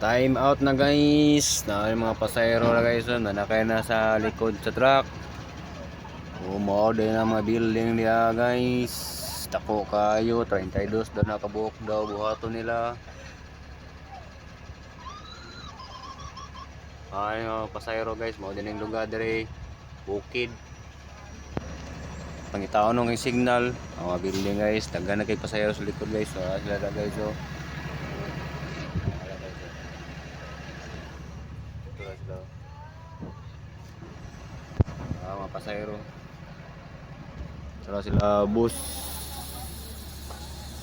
Time out na guys. Na yung mga pasahero na guys. Nanakay na sa likod sa truck. Umaw din ang mga building niya guys. Tako kayo. 32 daw nakabuok daw. Buhato nila. Ay mga pasahero guys. Mao din yung lugar dire. Bukid. Pangitaon nung yung signal. Ang mga building guys. Taga na kay pasahero sa likod guys. So, sila na guys. So. Mga pasahero.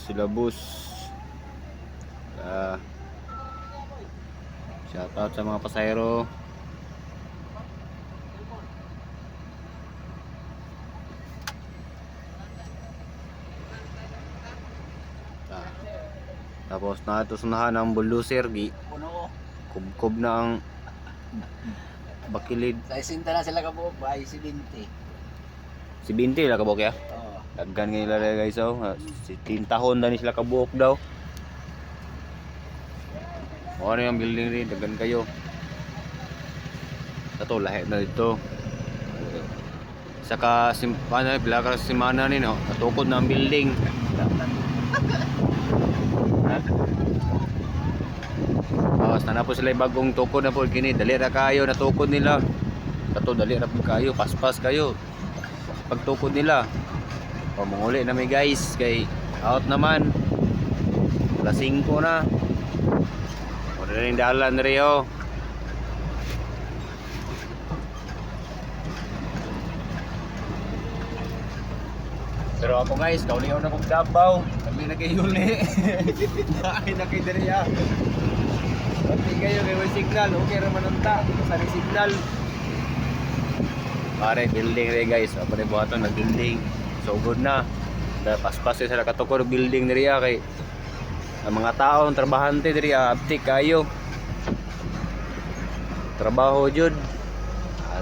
Sila bus. Shout out sa mga pasahero. Tapos na ito sunahan ng bulldozer gi. Kubkob na ang bakilid. Sa isinta na sila kabuok ba? Si Binti. Si Binti la kabuok ya? Oo. Daggan nga nila guys oh. Si tintahon na ni sila kabuok daw. O ano yung building rin, daggan kayo. Ito lahat na dito. Saka ano, pila ka simana ni no, natukod na ang building. Na po sila bagong tukod na po kini, dali ra kayo natukod nila. Kato dali ra po kayo, paspas kayo. Pagtukod nila. O manguli na may guys, kay out naman. Alas 5 na. O rin dalan Rio. Pero ako guys, kauliyaw na kong Davao. Kami nagkayuli. Dahil nakidiriya. Pati kayo kay may signal, okay naman ang ta. Sa signal. Pare, building rin guys. Pare buhaton na building. So good na. Paspas sa nakatukor building niriya kay ang mga tao, ang trabahante niriya, aptik kayo. Trabaho jud.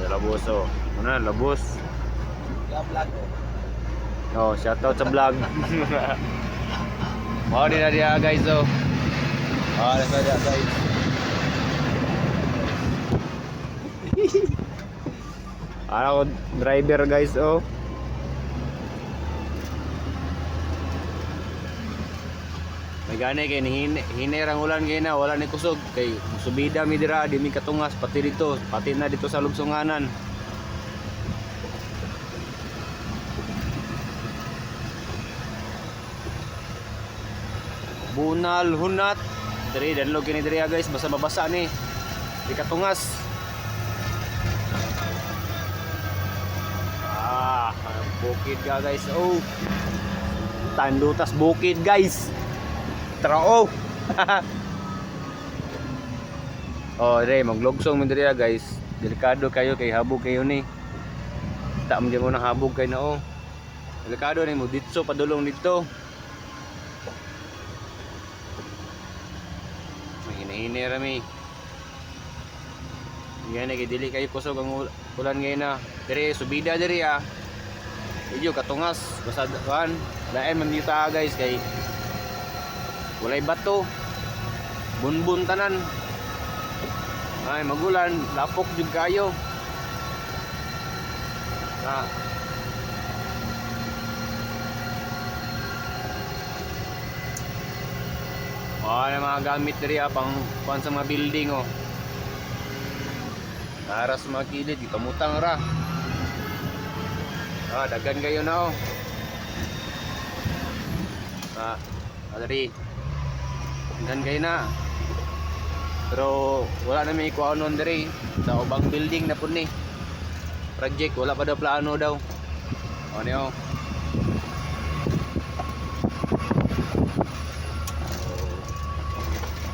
Laboso. Muna, labos. Vlog. Oh, shoutout sa vlog. Mau din na dia guys oh. Nasa dia guys. Ako driver guys oh. May gani kay hinirang ulan kay na wala ni kusog kay subida mi dira di mi katungas pati dito na dito sa lugsunganan. Bunal hunat diri danlog kini diri guys basa mabasa ni di katungas. Bukid ka guys oh. Tandutas bukid guys. Tara oh. Oh diri maglugsong mi diri guys. Delikado kayo kay habog kayo ni. Ta mo mo nang habog kay na oh. Delikado ni mo ditso padulong dito. Hini rami. Yan na dili kayo kusog ang ulan ngayon na. Diri subida diri ah. Medyo katungas basta kan lain man dito guys kay walay bato. Bunbun tanan. Ay magulan, lapok jud kayo. Na mga gamit diri pang sa mga building oh. Para sa mga kilid, ikamutang ra. Dagan kayo na oh. Diri. Dagan kayo na. Pero wala na may kuanon diri sa ubang building na pud ni. Project wala pa daw plano daw. Ano yo?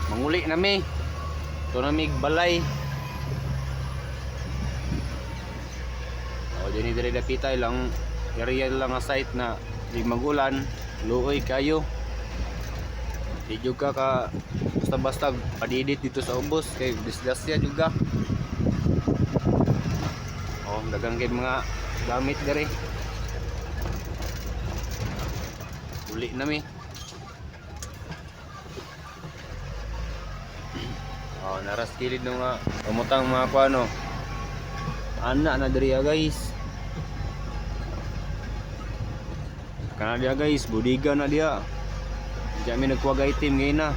Manguli na mi. Ito na mi balay. Dini dire dapita lang area lang nga site na di magulan, luoy kayo. Di juga ka basta-basta padidit dito sa ubos kay disgrasya juga. Oh, dagang kay mga gamit dire. Uli na mi. Oh, naras kilid no nga. Umutang mga kuano. Anak na diri guys. Kana dia guys, budiga na dia. Diyan mi nagkuwag item ngayon na.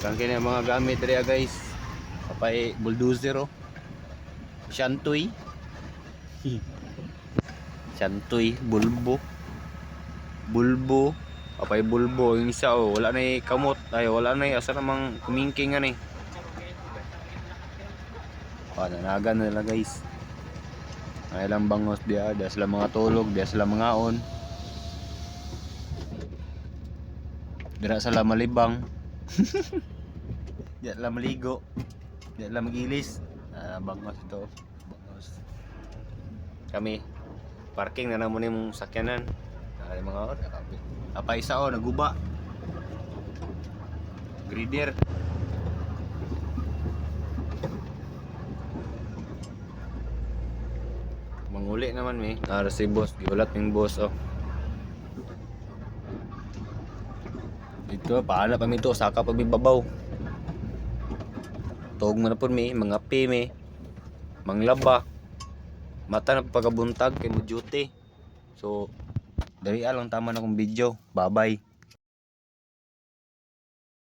Kangke na mga gamit diri guys. Papay bulldozer oh. Shantoy. Shantoy, bulbo. Bulbo. Papay bulbo yung isa oh, wala na kamot. Ay wala na asa namang kumingking ani. Nanagan na nila guys. Ay lang bangos dia, dia sila mga tulog, dia sila mga on. Dira sila malibang. Dia sila maligo. Dia sila magilis. Bangos ito. Bangos. Kami parking na naman yung sakyanan. Ay mga on. Apa isa oh, naguba. Grider. Manguli naman mi. Nara si boss, giulat ning boss oh. Dito paala pa mi to, saka pa mi babaw. Tog man na pud mi, mga pi mi. Manglaba. Mata na pagkabuntag kay mo duty. So, dali lang tama na kong video. Bye-bye.